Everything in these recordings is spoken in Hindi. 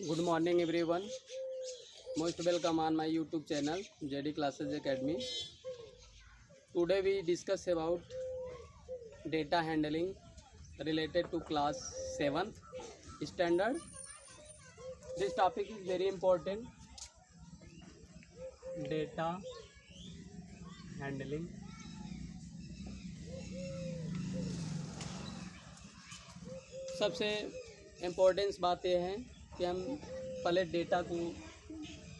Good morning everyone. Most welcome on my YouTube channel JD Classes Academy. Today we discuss about data handling related to class 7th standard. This topic is very important. Data handling. सबसे इम्पोर्टेंस बात यह है कि हम पहले डेटा को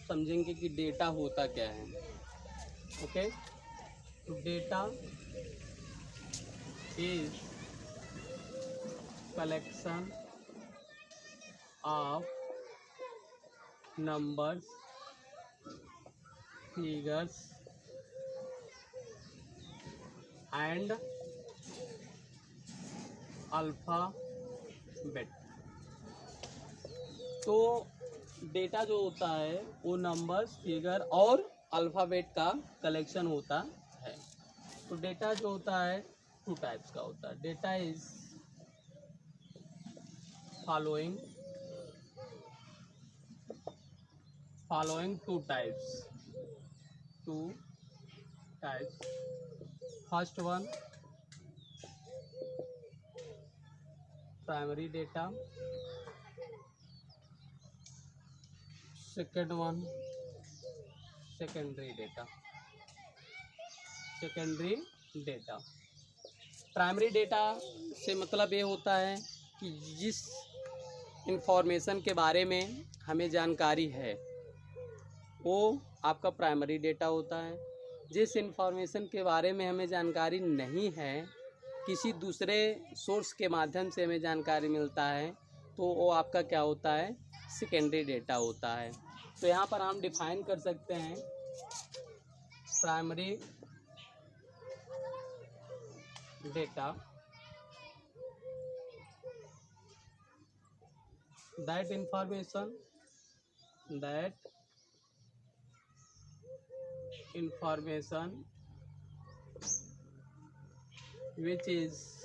समझेंगे कि डेटा होता क्या है. ओके, तो data is collection of numbers, figures and alphabet. तो डेटा जो होता है वो नंबर्स, फिगर और अल्फ़ाबेट का कलेक्शन होता है. तो डेटा जो होता है टू टाइप्स का होता है. Data is following two types. First one primary data, second one secondary data. Primary data से मतलब ये होता है कि जिस इंफॉर्मेशन के बारे में हमें जानकारी है वो आपका प्राइमरी डेटा होता है. जिस इंफॉर्मेशन के बारे में हमें जानकारी नहीं है, किसी दूसरे सोर्स के माध्यम से हमें जानकारी मिलता है, तो वो आपका क्या होता है, सेकेंडरी डेटा होता है. तो यहाँ पर हम डिफाइन कर सकते हैं primary data that information which is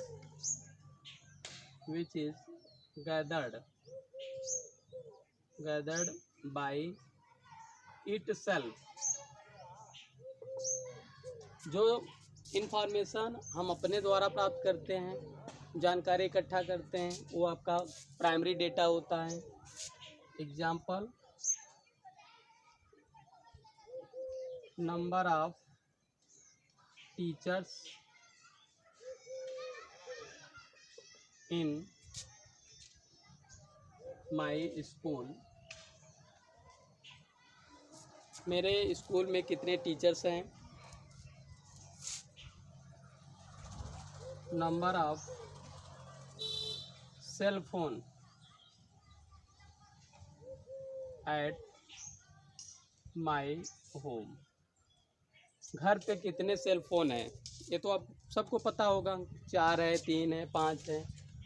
gathered by itself. जो इंफॉर्मेशन हम अपने द्वारा प्राप्त करते हैं, जानकारी इकट्ठा करते हैं, वो आपका प्राइमरी डेटा होता है. Example, number of teachers in my school. मेरे स्कूल में कितने टीचर्स हैं. Number of cell phone at my home. घर पे कितने सेल फोन हैं, ये तो आप सबको पता होगा, 4 है, 3 है, 5 है.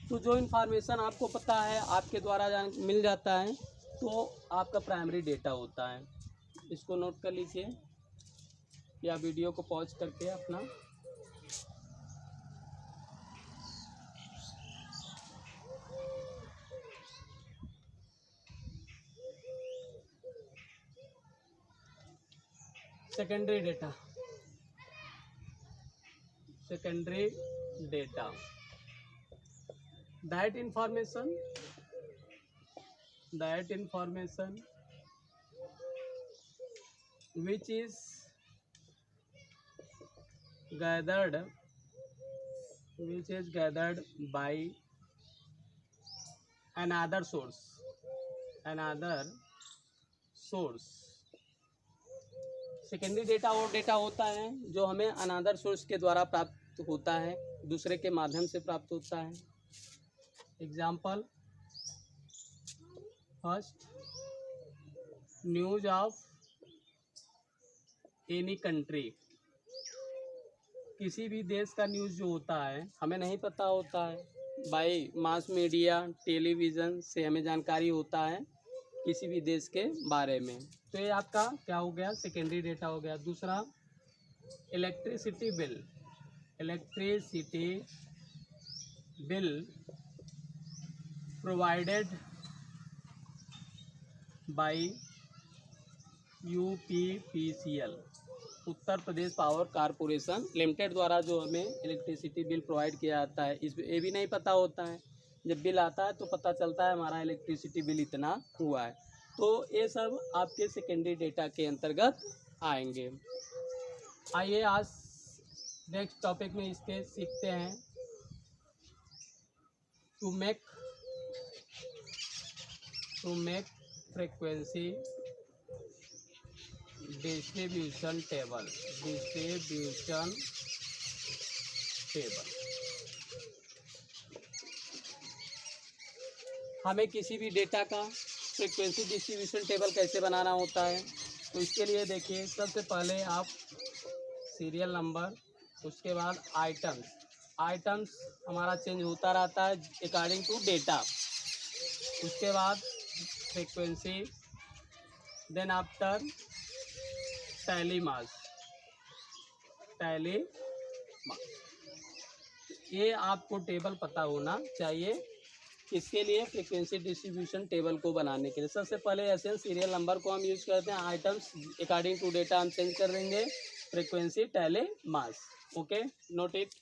तो जो इन्फॉर्मेशन आपको पता है, आपके द्वारा मिल जाता है, तो आपका प्राइमरी डेटा होता है. इसको नोट कर लीजिए या वीडियो को पॉज करके अपना secondary data that information which is gathered by another source. Secondary data वो डेटा होता है जो हमें अनदर सोर्स के द्वारा प्राप्त होता है, दूसरे के माध्यम से प्राप्त होता है. Example, first, news of any country. किसी भी देश का न्यूज़ जो होता है हमें नहीं पता होता है, बाई मास मीडिया, टेलीविज़न से हमें जानकारी होता है किसी भी देश के बारे में. तो ये आपका क्या हो गया, सेकेंडरी डेटा हो गया. दूसरा, electricity bill provided by UPPCL, Uttar Pradesh power corporation limited द्वारा जो हमें इलेक्ट्रिसिटी बिल प्रोवाइड किया जाता है। इस ये भी नहीं पता होता है, जब बिल आता है तो पता चलता है हमारा इलेक्ट्रिसिटी बिल इतना हुआ है। तो ये सब आपके सेकेंडरी डेटा के अंतर्गत आएंगे। आइए आज नेक्स्ट टॉपिक में इसके सीखते हैं। To make frequency distribution table. हमें किसी भी डेटा का फ्रीक्वेंसी डिस्ट्रीब्यूशन टेबल कैसे बनाना होता है, तो इसके लिए देखिए, सबसे पहले आप सीरियल नंबर, उसके बाद आइटम्स हमारा चेंज होता रहता है अकॉर्डिंग टू डेटा। उसके बाद frequency, then after tally marks. ये आपको टेबल पता होना चाहिए, इसके लिए फ्रीक्वेंसी डिस्ट्रीब्यूशन टेबल को बनाने के लिए सबसे पहले ऐसे सीरियल नंबर को हम यूज करते हैं। आइटम्स अकॉर्डिंग टू डेटा हम चेंज कर देंगे। Frequency, tally, mass. Okay, note it.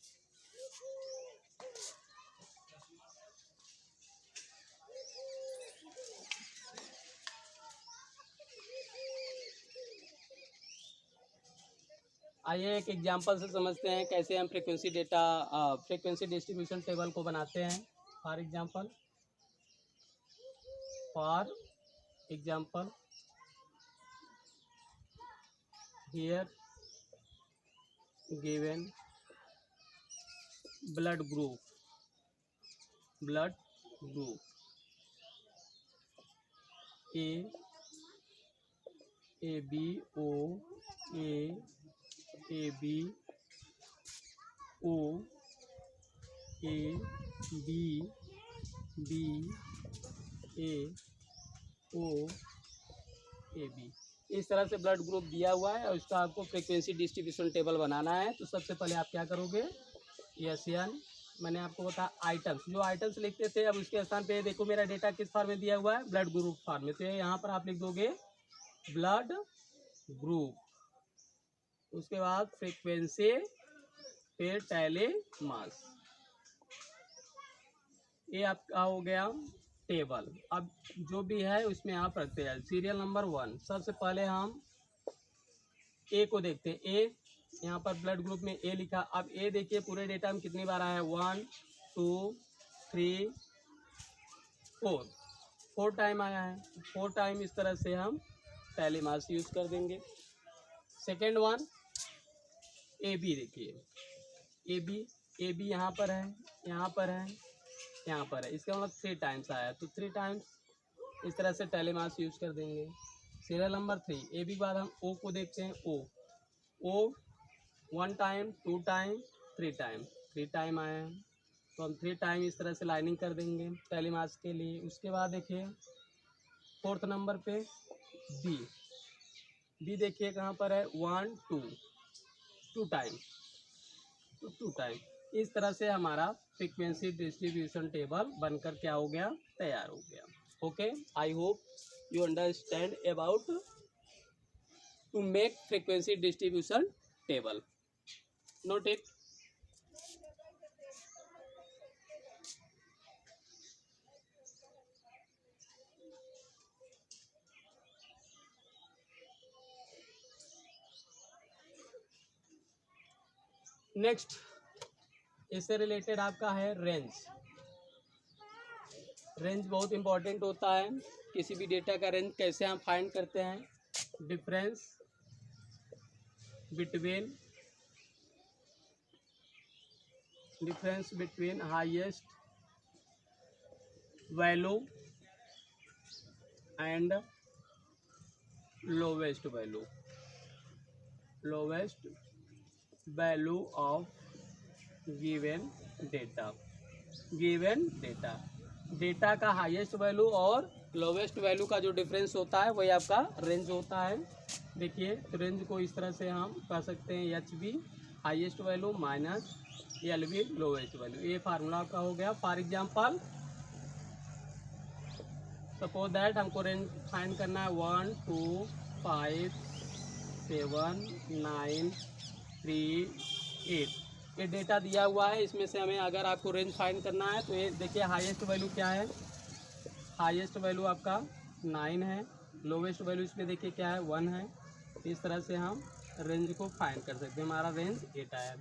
आइए एक एग्जांपल से समझते हैं कैसे हम फ्रीक्वेंसी डिस्ट्रीब्यूशन टेबल को बनाते हैं। For example here given blood group AB, इस तरह से ब्लड ग्रुप दिया हुआ है और इसका आपको फ्रीक्वेंसी डिस्ट्रीब्यूशन टेबल बनाना है। तो सबसे पहले आप क्या करोगे, एशियन, मैंने आपको बताया आइटम्स, जो आइटम्स लिखते थे अब उसके स्थान पे देखो मेरा डेटा किस फॉर्म में दिया हुआ है, ब्लड ग्रुप फॉर्म में। तो यहाँ पर आप लिख दोगे ब्लड ग्रुप, उसके बाद फ्रीक्वेंसी, फिर टैली, मास। ये आपका हो गया टेबल। अब जो भी है उसमें आप रखते हैं सीरियल नंबर 1। सबसे पहले हम ए को देखते हैं। ए, यहाँ पर ब्लड ग्रुप में ए लिखा। अब ए देखिए पूरे डेटा में कितनी बार आया है, 1 2 3 4 टाइम आया है। 4 टाइम इस तरह से हम टैली मास यूज कर देंगे। सेकेंड वन ए बी, देखिए ए बी यहाँ पर है, यहाँ पर है, यहाँ पर है, इसका मतलब 3 टाइम्स आया, तो 3 टाइम्स इस तरह से टैली मास यूज कर देंगे। सीरियल नंबर 3 ए बी के बाद हम ओ को देखते हैं। ओ 1 टाइम, 2 टाइम, 3 टाइम आया है, तो हम 3 टाइम इस तरह से लाइनिंग कर देंगे टैली मास के लिए। उसके बाद देखिए 4th नंबर पे बी देखिए कहाँ पर है, 1 2 टाइम, तो 2 टाइम। इस तरह से हमारा फ्रीक्वेंसी डिस्ट्रीब्यूशन टेबल बनकर क्या हो गया, तैयार हो गया। Okay, I hope you understand about to make frequency distribution table. Note it. Next इससे रिलेटेड आपका है रेंज। रेंज बहुत इंपॉर्टेंट होता है। किसी भी डेटा का रेंज कैसे हम फाइंड करते हैं, difference between highest value and lowest value of given data का हाईएस्ट वैल्यू और लोवेस्ट वैल्यू का जो डिफरेंस होता है वही आपका रेंज होता है। देखिए रेंज को इस तरह से हम कह सकते हैं, H B highest value minus L B lowest value. ये फार्मूला आपका हो गया। फॉर एग्जांपल सपोज दैट हमको रेंज फाइंड करना है 1 2 5 7 9 3 8। ये डेटा दिया हुआ है, इसमें से हमें अगर आपको रेंज फाइंड करना है तो ये देखिए हाईएस्ट वैल्यू क्या है, हाईएस्ट वैल्यू आपका 9 है, लोवेस्ट वैल्यू इसमें देखिए क्या है 1 है। इस तरह से हम रेंज को फाइंड कर सकते हैं, हमारा रेंज डेटा है।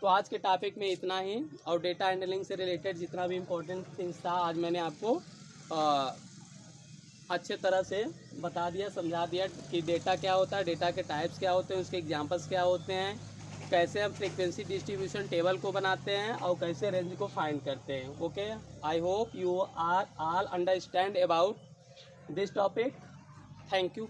तो आज के टॉपिक में इतना ही, और डेटा हैंडलिंग से रिलेटेड जितना भी इम्पोर्टेंट थिंग्स था आज मैंने आपको अच्छे तरह से बता दिया, समझा दिया कि डेटा क्या होता है, डेटा के टाइप्स क्या होते हैं, उसके एग्जांपल्स क्या होते हैं, कैसे हम फ्रीक्वेंसी डिस्ट्रीब्यूशन टेबल को बनाते हैं और कैसे रेंज को फाइंड करते हैं। Okay, I hope you are all understand about this topic. Thank you.